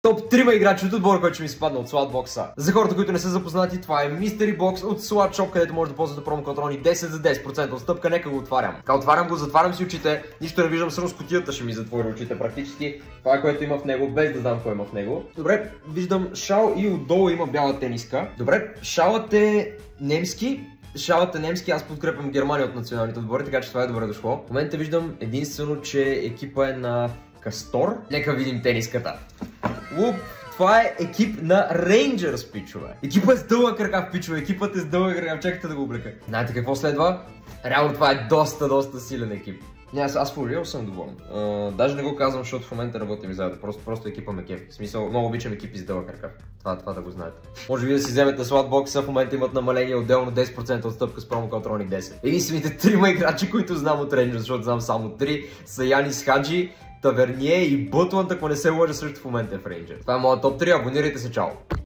Топ 3 играчи от отбора, който ще ми спадна от Slotbox. За хората, които не са запознати, това е Mystery Box от Slot Shop, където може да ползвате промокод RONI 10 за 10% отстъпка. Нека го отварям. Така, отварям го, затварям си очите, нищо не виждам, само с кутията ще ми затвори очите практически. Това е което има в него, без да знам кой има в него. Добре, виждам шал и отдолу има бяла тениска. Добре, шалът е немски. Шалът е немски, аз подкрепям Германия от националните отбори, така че това е добре дошло. В момента виждам единствено, че екипа е на Кастор. Нека видим тениската. Това е екип на Rangers, пичове. Екипът е с дълъг ръкав, пичове. Екипът е с дълъг ръкав. Чакайте да го облека. Знаете какво следва? Реално това е доста силен екип. Не, аз for real съм доволен. Даже не го казвам, защото в момента работим заедно. Просто екипа ме кефи. В смисъл, много обичам екипи с дълъг ръкав. Това да го знаете. Може би да си вземете Slotbox, в момента имат намаление отделно 10% отстъпка с промокод RONI 10. Единствените 3 играчи, които знам от Rangers, защото знам само 3, са Янис Хаджи, Таверние и Бътланд, ако не се лъжа, също в момента е в Rangers. Това е моят топ 3, абонирайте се, чао!